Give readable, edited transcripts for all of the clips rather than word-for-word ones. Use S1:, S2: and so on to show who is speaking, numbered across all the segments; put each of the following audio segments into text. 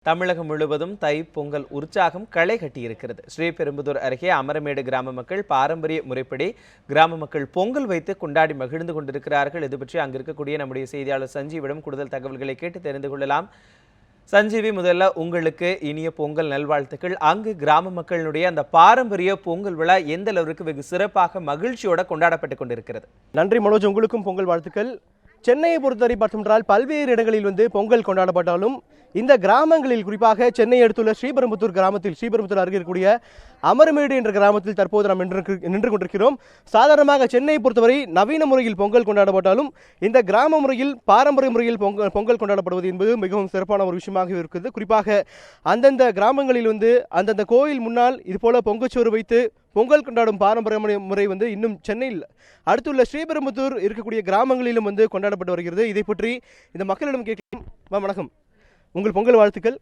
S1: தமிழகம் முழுவதும் தை பொங்கல் உற்சாகம் களை கட்டியிருக்கிறது. ஸ்ரீபெரும்புதூர் அருகே அமரமேடு கிராம மக்கள் பாரம்பரிய முறைப்படி கிராம மக்கள் பொங்கல் வைத்து கொண்டாடி மகிழ்ந்து கொண்டிருக்கிறார்கள். இது பற்றி அங்கு இருக்கக்கூடிய நம்முடைய செய்தியாளர் சஞ்சீவிடம் கூடுதல் தகவல்களை கேட்டு தெரிந்து கொள்ளலாம். சஞ்சீவி, முதல்ல உங்களுக்கு இனிய பொங்கல் நல்வாழ்த்துக்கள். அங்கு கிராம மக்களுடைய அந்த பாரம்பரிய பொங்கல் விழா எந்த அளவிற்கு வெகு சிறப்பாக மகிழ்ச்சியோட கொண்டாடப்பட்டு கொண்டிருக்கிறது?
S2: நன்றி மனோஜ், உங்களுக்கும் பொங்கல் வாழ்த்துக்கள். சென்னையை பொறுத்தவரை பார்த்தோம்னால் பல்வேறு இடங்களில் பொங்கல் கொண்டாடப்பட்டாலும் இந்த கிராமங்களில் குறிப்பாக சென்னை அடுத்துள்ள ஸ்ரீபெரும்புத்தூர் கிராமத்தில், ஸ்ரீபெரும்புத்தூர் அருகே இருக்கக்கூடிய அமரமேடு என்ற கிராமத்தில் தற்போது நாம் நின்று கொண்டிருக்கிறோம். சாதாரணமாக சென்னையை பொறுத்தவரை நவீன முறையில் பொங்கல் கொண்டாடப்பட்டாலும் இந்த கிராம முறையில், பாரம்பரிய முறையில் பொங்கல் கொண்டாடப்படுவது என்பது மிகவும் சிறப்பான ஒரு விஷயமாக இருக்குது. குறிப்பாக அந்தந்த கிராமங்களில் அந்தந்த கோயில் முன்னால் இதுபோல பொங்கச்சோறு வைத்து பொங்கல் கொண்டாடும் பாரம்பரிய முறை இன்னும் சென்னையில் அடுத்துள்ள ஸ்ரீபெரும்புத்தூர் இருக்கக்கூடிய கிராமங்களிலும் கொண்டாடப்பட்டு வருகிறது. இதை பற்றி இந்த மக்களிடம் கேட்கலாம். வணக்கம், உங்கள் பொங்கல் வாழ்த்துக்கள்.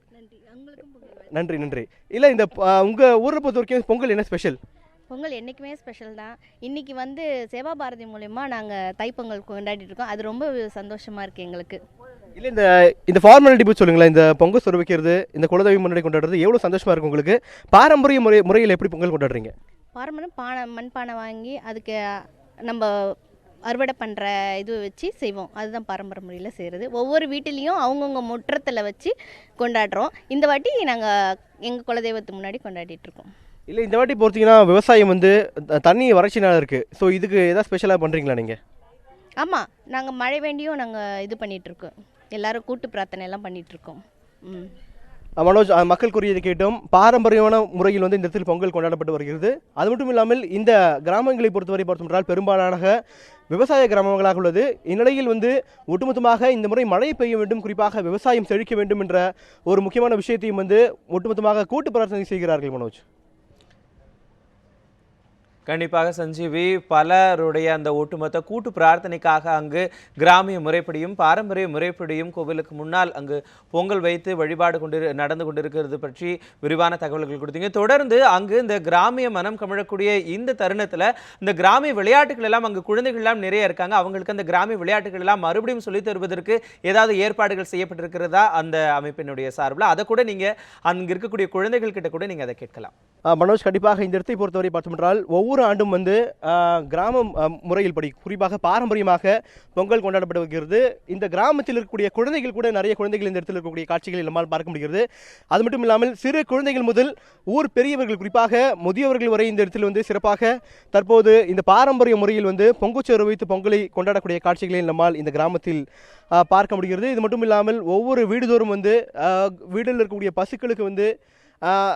S2: நன்றி நன்றி. இல்லை, இந்த உங்கள் ஊரை பொறுத்த வரைக்கும் பொங்கல் என்ன ஸ்பெஷல்?
S3: பொங்கல் என்றைக்குமே ஸ்பெஷல் தான். இன்றைக்கி சேவா பாரதி மூலயமா நாங்கள் தைப்பொங்கல் கொண்டாடிட்டு இருக்கோம். அது ரொம்ப சந்தோஷமாக இருக்குது எங்களுக்கு.
S2: இல்லை, இந்த ஃபார்மாலிட்டி பற்றி சொல்லுங்களேன். இந்த பொங்கல் சொரு வைக்கிறது, இந்த குலதெய்வம் முன்னாடி கொண்டாடுறது எவ்வளோ சந்தோஷமாக இருக்குது உங்களுக்கு? பாரம்பரிய முறையில் எப்படி பொங்கல் கொண்டாடுறீங்க?
S3: பாரம்பரியம் மண்பானை வாங்கி அதுக்கு நம்ம அறுவடை பண்ணுற இது வச்சு செய்வோம். அதுதான் பாரம்பரிய முறையில் செய்கிறது. ஒவ்வொரு வீட்டிலையும் அவங்கவுங்க முற்றத்தில் வச்சு கொண்டாடுறோம். இந்த வாட்டி நாங்கள் எங்கள் குலதெய்வத்துக்கு முன்னாடி கொண்டாடிட்டுருக்கோம்.
S2: இல்லை, இந்த வாட்டி பார்த்தீங்கன்னா விவசாயம் தண்ணி வறட்சினால இருக்குது. ஸோ இதுக்கு எதாவது ஸ்பெஷலாக பண்ணுறீங்களா நீங்கள்?
S3: ஆமாம், நாங்கள் மழை வேண்டியும் நாங்கள் இது பண்ணிகிட்ருக்கோம். எல்லோரும் கூட்டு பிரார்த்தனை எல்லாம் பண்ணிகிட்ருக்கோம்.
S2: மனோஜ், மக்கள் கூறியதை கேட்டோம். பாரம்பரியமான முறையில் இந்த இடத்தில் பொங்கல் கொண்டாடப்பட்டு வருகிறது. அது மட்டும் இல்லாமல் இந்த கிராமங்களை பொறுத்தவரை பார்த்தோம்னால் பெரும்பாலான விவசாய கிராமங்களாக உள்ளது. இந்நிலையில் ஒட்டுமொத்தமாக இந்த முறை மழை பெய்ய வேண்டும், குறிப்பாக விவசாயம் செழிக்க வேண்டும் என்ற ஒரு முக்கியமான விஷயத்தையும் ஒட்டுமொத்தமாக கூட்டு பிரார்த்தனை செய்கிறார்கள். மனோஜ்,
S1: கண்டிப்பாக சஞ்சீவி, பலருடைய அந்த ஒட்டுமொத்த கூட்டு பிரார்த்தனைக்காக அங்கு கிராமிய முறைப்படியும் பாரம்பரிய முறைப்படியும் கோவிலுக்கு முன்னால் அங்கு பொங்கல் வைத்து வழிபாடு நடந்து கொண்டிருக்கிறது பற்றி விரிவான தகவல்கள் கொடுத்தீங்க. தொடர்ந்து அங்கு இந்த கிராமிய மனம் கமிழக்கூடிய இந்த தருணத்தில் இந்த கிராமிய விளையாட்டுகள் எல்லாம் அங்கு குழந்தைகள் எல்லாம் நிறைய இருக்காங்க. அவங்களுக்கு அந்த கிராமிய விளையாட்டுகள் எல்லாம் மறுபடியும் சொல்லித் தருவதற்கு ஏதாவது ஏற்பாடுகள் செய்யப்பட்டிருக்கிறதா அந்த அமைப்பினுடைய சார்பில்? அதை கூட நீங்க அங்கு இருக்கக்கூடிய குழந்தைகள் கிட்ட கூட நீங்க அதை கேட்கலாம்.
S2: மனோஜ், கண்டிப்பாக இந்த இடத்தை பொறுத்தவரை பார்த்தோம்னால் ஒவ்வொரு ஆண்டும் கிராம முறையில் படி குறிப்பாக பாரம்பரியமாக பொங்கல் கொண்டாடப்பட்டு வருகிறது. இந்த கிராமத்தில் இருக்கக்கூடிய குழந்தைகள் கூட, நிறைய குழந்தைகள் இந்த இடத்தில் இருக்கக்கூடிய காட்சிகளை நம்மால் பார்க்க முடிகிறது. அது மட்டும் இல்லாமல் சிறு குழந்தைகள் முதல் ஊர் பெரியவர்கள், குறிப்பாக முதியவர்கள் வரை இந்த இடத்தில் சிறப்பாக தற்போது இந்த பாரம்பரிய முறையில் பொங்கச்சோறு வைத்து பொங்கலை கொண்டாடக்கூடிய காட்சிகளை நம்மால் இந்த கிராமத்தில் பார்க்க முடிகிறது. இது மட்டும் இல்லாமல் ஒவ்வொரு வீடுதோறும் வீட்டில் இருக்கக்கூடிய பசுக்களுக்கு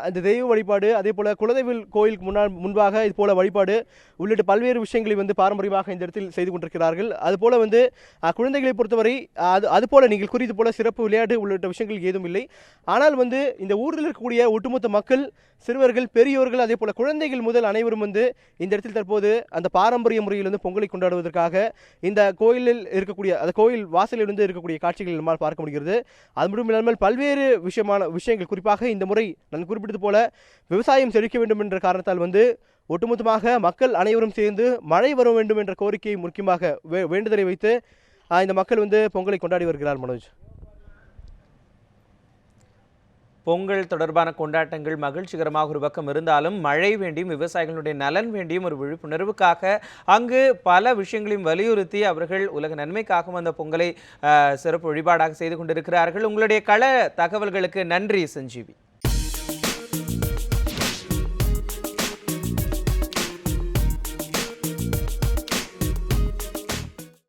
S2: அந்த தெய்வ வழிபாடு, அதே போல் குலதெய்வ கோயிலுக்கு முன்பாக இது போல வழிபாடு உள்ளிட்ட பல்வேறு விஷயங்களை பாரம்பரியமாக இந்த இடத்தில் செய்து கொண்டிருக்கிறார்கள். அதுபோல் குழந்தைகளை பொறுத்தவரை அதுபோல் நீங்கள் குறித்து போல சிறப்பு விளையாட்டு உள்ளிட்ட விஷயங்கள் ஏதும் இல்லை. ஆனால் இந்த ஊரில் இருக்கக்கூடிய ஒட்டுமொத்த மக்கள், சிறுவர்கள், பெரியோர்கள், அதே போல் குழந்தைகள் முதல் அனைவரும் இந்த இடத்தில் தற்போது அந்த பாரம்பரிய முறையில் பொங்கலை கொண்டாடுவதற்காக இந்த கோயிலில் இருக்கக்கூடிய, அந்த கோயில் வாசலில் இருக்கக்கூடிய காட்சிகள் நம்மால் பார்க்க முடிகிறது. அது மட்டும் இல்லாமல் பல்வேறு விஷயங்கள், குறிப்பாக இந்த முறை நான் குறிப்பிட்டது போல விவசாயம் செழிக்க வேண்டும் என்ற காரணத்தால் ஒட்டுமொத்தமாக மக்கள் அனைவரும் சேர்ந்து மழை வர வேண்டும் என்ற கோரிக்கையை முக்கியமாக வேண்டுதலை வைத்து இந்த மக்கள் பொங்கலை கொண்டாடி வருகிறார். மனோஜ்,
S1: பொங்கல் தொடர்பான கொண்டாட்டங்கள் மகிழ்ச்சிகரமாக ஒரு பக்கம் இருந்தாலும் மழை வேண்டியும் விவசாயிகளுடைய நலன் வேண்டியும் ஒரு விழிப்புணர்வுக்காக அங்கு பல விஷயங்களையும் வலியுறுத்தி அவர்கள் உலக நன்மைக்காகவும் அந்த பொங்கலை சிறப்பு வழிபாடாக செய்து கொண்டிருக்கிறார்கள். உங்களுடைய கள தகவல்களுக்கு நன்றி சஞ்சீவி.